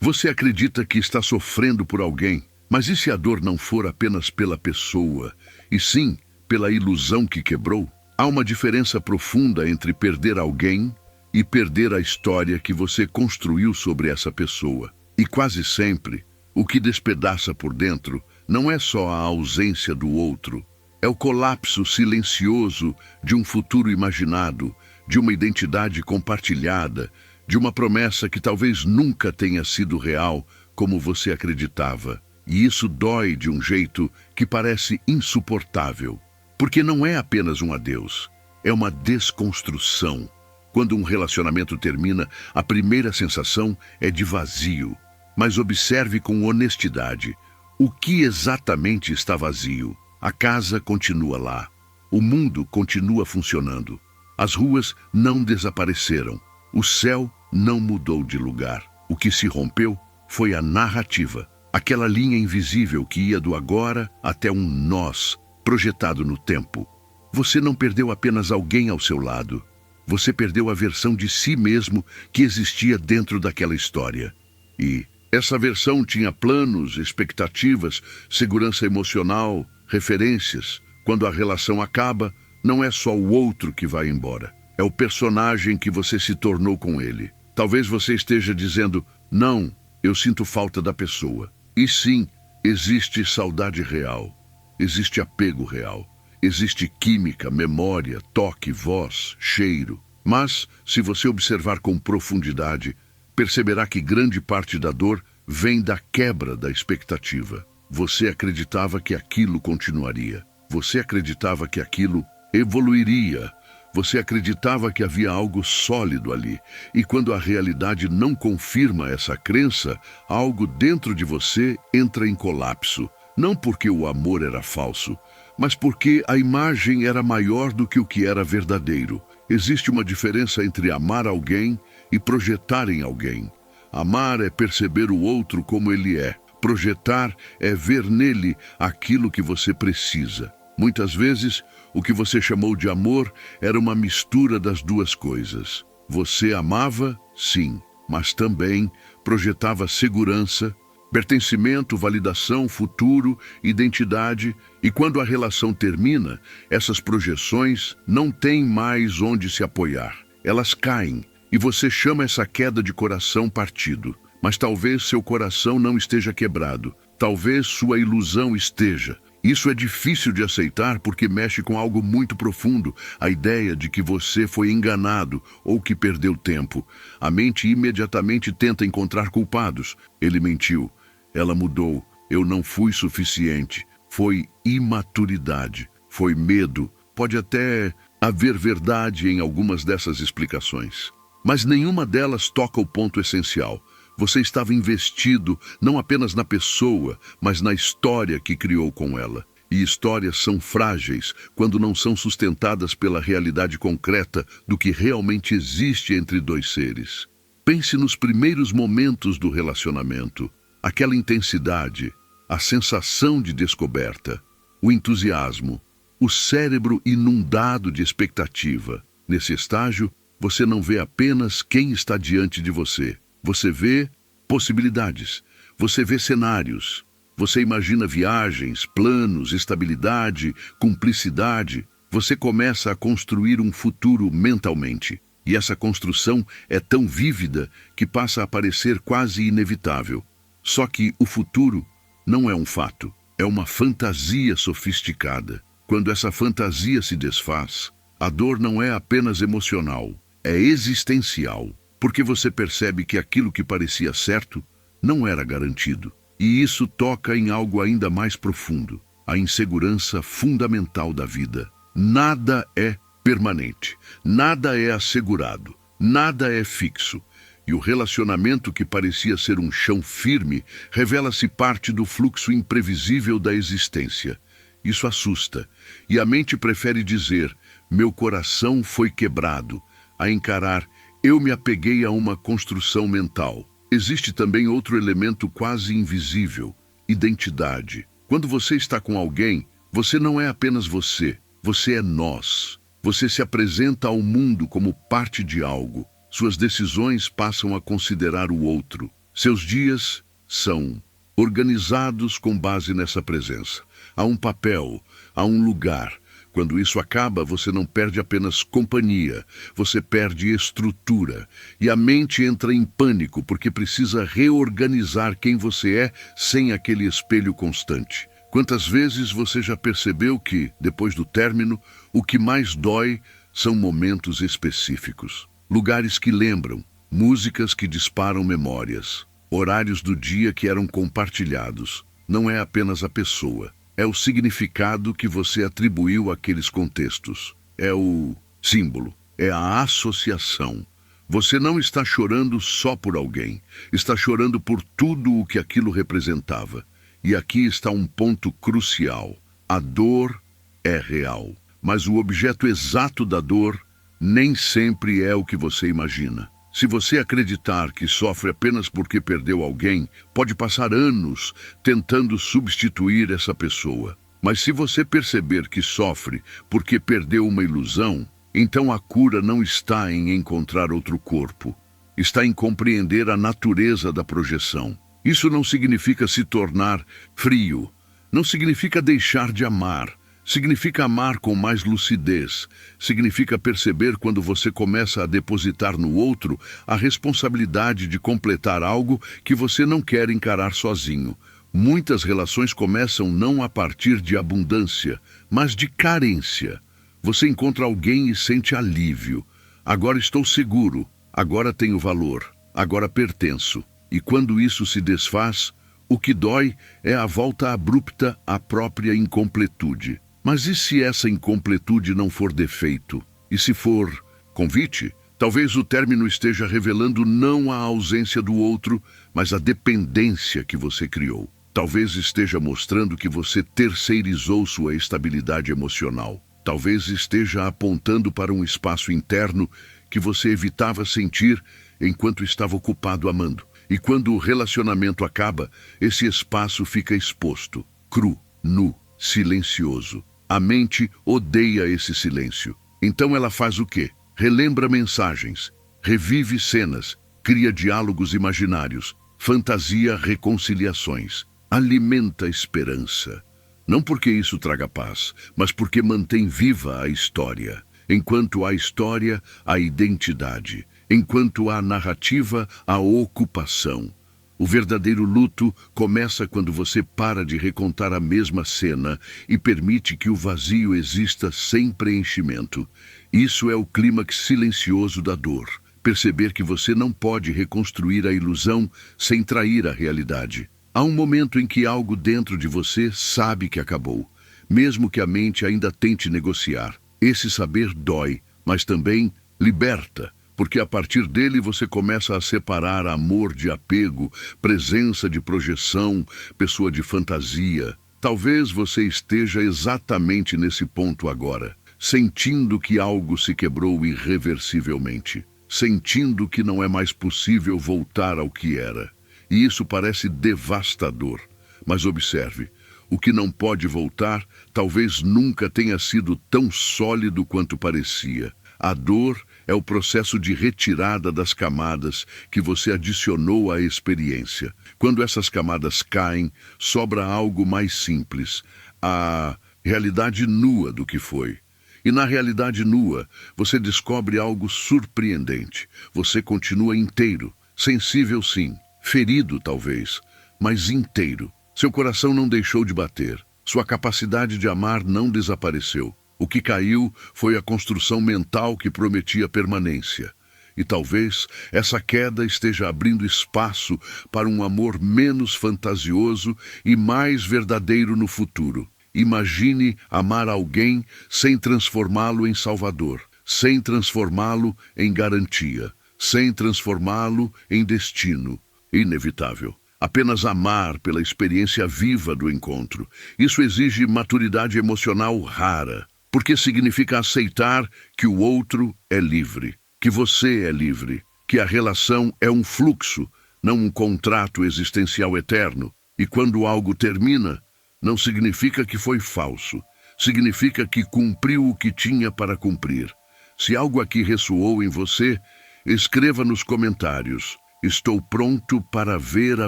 Você acredita que está sofrendo por alguém, mas e se a dor não for apenas pela pessoa, e sim pela ilusão que quebrou? Há uma diferença profunda entre perder alguém e perder a história que você construiu sobre essa pessoa. E quase sempre, o que despedaça por dentro não é só a ausência do outro, é o colapso silencioso de um futuro imaginado, de uma identidade compartilhada, de uma promessa que talvez nunca tenha sido real como você acreditava. E isso dói de um jeito que parece insuportável. Porque não é apenas um adeus, é uma desconstrução. Quando um relacionamento termina, a primeira sensação é de vazio. Mas observe com honestidade. O que exatamente está vazio? A casa continua lá. O mundo continua funcionando. As ruas não desapareceram. O céu não mudou de lugar. O que se rompeu foi a narrativa. Aquela linha invisível que ia do agora até um nós, projetado no tempo. Você não perdeu apenas alguém ao seu lado. Você perdeu a versão de si mesmo que existia dentro daquela história. E essa versão tinha planos, expectativas, segurança emocional, referências. Quando a relação acaba, não é só o outro que vai embora. É o personagem que você se tornou com ele. Talvez você esteja dizendo, não, eu sinto falta da pessoa. E sim, existe saudade real. Existe apego real. Existe química, memória, toque, voz, cheiro. Mas, se você observar com profundidade, perceberá que grande parte da dor vem da quebra da expectativa. Você acreditava que aquilo continuaria. Você acreditava que aquilo evoluiria. Você acreditava que havia algo sólido ali. E quando a realidade não confirma essa crença, algo dentro de você entra em colapso. Não porque o amor era falso, mas porque a imagem era maior do que o que era verdadeiro. Existe uma diferença entre amar alguém e projetar em alguém. Amar é perceber o outro como ele é. Projetar é ver nele aquilo que você precisa. Muitas vezes, o que você chamou de amor era uma mistura das duas coisas. Você amava, sim, mas também projetava segurança, pertencimento, validação, futuro, identidade. E quando a relação termina, essas projeções não têm mais onde se apoiar. Elas caem, e você chama essa queda de coração partido. Mas talvez seu coração não esteja quebrado. Talvez sua ilusão esteja. Isso é difícil de aceitar porque mexe com algo muito profundo, a ideia de que você foi enganado ou que perdeu tempo. A mente imediatamente tenta encontrar culpados. Ele mentiu, ela mudou, eu não fui suficiente. Foi imaturidade, foi medo. Pode até haver verdade em algumas dessas explicações. Mas nenhuma delas toca o ponto essencial. Você estava investido não apenas na pessoa, mas na história que criou com ela. E histórias são frágeis quando não são sustentadas pela realidade concreta do que realmente existe entre dois seres. Pense nos primeiros momentos do relacionamento. Aquela intensidade, a sensação de descoberta, o entusiasmo, o cérebro inundado de expectativa. Nesse estágio, você não vê apenas quem está diante de você. Você vê possibilidades, você vê cenários, você imagina viagens, planos, estabilidade, cumplicidade. Você começa a construir um futuro mentalmente. E essa construção é tão vívida que passa a parecer quase inevitável. Só que o futuro não é um fato, é uma fantasia sofisticada. Quando essa fantasia se desfaz, a dor não é apenas emocional, é existencial. Porque você percebe que aquilo que parecia certo não era garantido. E isso toca em algo ainda mais profundo, a insegurança fundamental da vida. Nada é permanente, nada é assegurado, nada é fixo. E o relacionamento que parecia ser um chão firme revela-se parte do fluxo imprevisível da existência. Isso assusta, e a mente prefere dizer, meu coração foi quebrado, a encarar, eu me apeguei a uma construção mental. Existe também outro elemento quase invisível, identidade. Quando você está com alguém, você não é apenas você é nós. Você se apresenta ao mundo como parte de algo. Suas decisões passam a considerar o outro. Seus dias são organizados com base nessa presença. Há um papel, há um lugar. Quando isso acaba, você não perde apenas companhia, você perde estrutura. E a mente entra em pânico porque precisa reorganizar quem você é sem aquele espelho constante. Quantas vezes você já percebeu que, depois do término, o que mais dói são momentos específicos? Lugares que lembram, músicas que disparam memórias, horários do dia que eram compartilhados. Não é apenas a pessoa. É o significado que você atribuiu àqueles contextos. É o símbolo, é a associação. Você não está chorando só por alguém, está chorando por tudo o que aquilo representava. E aqui está um ponto crucial. A dor é real, mas o objeto exato da dor nem sempre é o que você imagina. Se você acreditar que sofre apenas porque perdeu alguém, pode passar anos tentando substituir essa pessoa. Mas se você perceber que sofre porque perdeu uma ilusão, então a cura não está em encontrar outro corpo. Está em compreender a natureza da projeção. Isso não significa se tornar frio. Não significa deixar de amar. Significa amar com mais lucidez. Significa perceber quando você começa a depositar no outro a responsabilidade de completar algo que você não quer encarar sozinho. Muitas relações começam não a partir de abundância, mas de carência. Você encontra alguém e sente alívio. Agora estou seguro, agora tenho valor, agora pertenço. E quando isso se desfaz, o que dói é a volta abrupta à própria incompletude. Mas e se essa incompletude não for defeito? E se for convite? Talvez o término esteja revelando não a ausência do outro, mas a dependência que você criou. Talvez esteja mostrando que você terceirizou sua estabilidade emocional. Talvez esteja apontando para um espaço interno que você evitava sentir enquanto estava ocupado amando. E quando o relacionamento acaba, esse espaço fica exposto, cru, nu, silencioso. A mente odeia esse silêncio. Então ela faz o quê? Relembra mensagens, revive cenas, cria diálogos imaginários, fantasia reconciliações, alimenta esperança. Não porque isso traga paz, mas porque mantém viva a história. Enquanto há história, há identidade. Enquanto há narrativa, há ocupação. O verdadeiro luto começa quando você para de recontar a mesma cena e permite que o vazio exista sem preenchimento. Isso é o clímax silencioso da dor. Perceber que você não pode reconstruir a ilusão sem trair a realidade. Há um momento em que algo dentro de você sabe que acabou, mesmo que a mente ainda tente negociar. Esse saber dói, mas também liberta. Porque a partir dele você começa a separar amor de apego, presença de projeção, pessoa de fantasia. Talvez você esteja exatamente nesse ponto agora, sentindo que algo se quebrou irreversivelmente, sentindo que não é mais possível voltar ao que era. E isso parece devastador. Mas observe, o que não pode voltar talvez nunca tenha sido tão sólido quanto parecia. A dor é o processo de retirada das camadas que você adicionou à experiência. Quando essas camadas caem, sobra algo mais simples, a realidade nua do que foi. E na realidade nua, você descobre algo surpreendente. Você continua inteiro, sensível sim, ferido talvez, mas inteiro. Seu coração não deixou de bater. Sua capacidade de amar não desapareceu. O que caiu foi a construção mental que prometia permanência. E talvez essa queda esteja abrindo espaço para um amor menos fantasioso e mais verdadeiro no futuro. Imagine amar alguém sem transformá-lo em salvador, sem transformá-lo em garantia, sem transformá-lo em destino inevitável. Apenas amar pela experiência viva do encontro. Isso exige maturidade emocional rara. Porque significa aceitar que o outro é livre, que você é livre, que a relação é um fluxo, não um contrato existencial eterno. E quando algo termina, não significa que foi falso, significa que cumpriu o que tinha para cumprir. Se algo aqui ressoou em você, escreva nos comentários. Estou pronto para ver a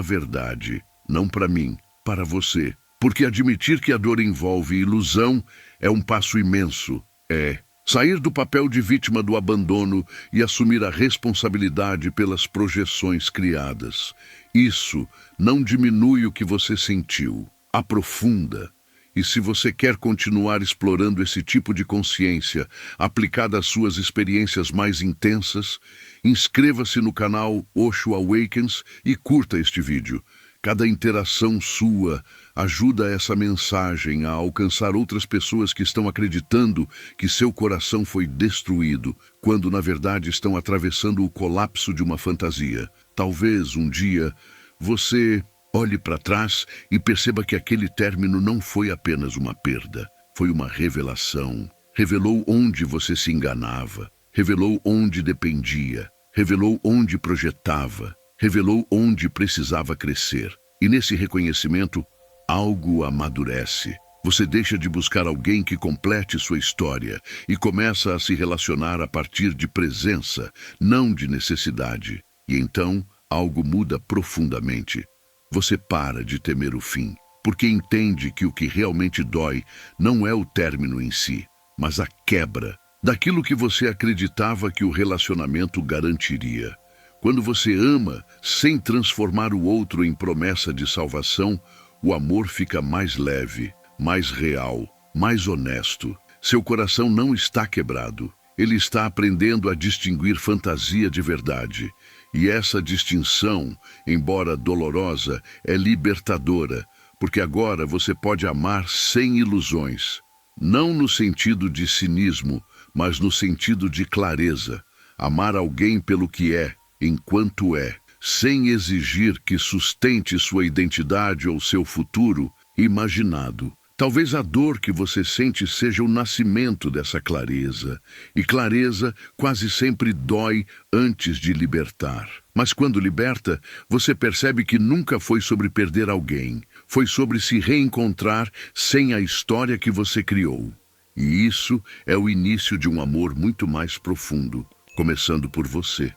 verdade, não para mim, para você. Porque admitir que a dor envolve ilusão é um passo imenso. Sair do papel de vítima do abandono e assumir a responsabilidade pelas projeções criadas. Isso não diminui o que você sentiu, aprofunda. E se você quer continuar explorando esse tipo de consciência aplicada às suas experiências mais intensas, inscreva-se no canal Osho Awakens e curta este vídeo. Cada interação sua ajuda essa mensagem a alcançar outras pessoas que estão acreditando que seu coração foi destruído, quando na verdade estão atravessando o colapso de uma fantasia. Talvez um dia você olhe para trás e perceba que aquele término não foi apenas uma perda, foi uma revelação. Revelou onde você se enganava, revelou onde dependia, revelou onde projetava, revelou onde precisava crescer. E nesse reconhecimento, algo amadurece. Você deixa de buscar alguém que complete sua história e começa a se relacionar a partir de presença, não de necessidade. E então, algo muda profundamente. Você para de temer o fim, porque entende que o que realmente dói não é o término em si, mas a quebra daquilo que você acreditava que o relacionamento garantiria. Quando você ama sem transformar o outro em promessa de salvação, o amor fica mais leve, mais real, mais honesto. Seu coração não está quebrado. Ele está aprendendo a distinguir fantasia de verdade. E essa distinção, embora dolorosa, é libertadora, porque agora você pode amar sem ilusões. Não no sentido de cinismo, mas no sentido de clareza. Amar alguém pelo que é, enquanto é, sem exigir que sustente sua identidade ou seu futuro imaginado. Talvez a dor que você sente seja o nascimento dessa clareza, e clareza quase sempre dói antes de libertar. Mas quando liberta, você percebe que nunca foi sobre perder alguém, foi sobre se reencontrar sem a história que você criou. E isso é o início de um amor muito mais profundo, começando por você.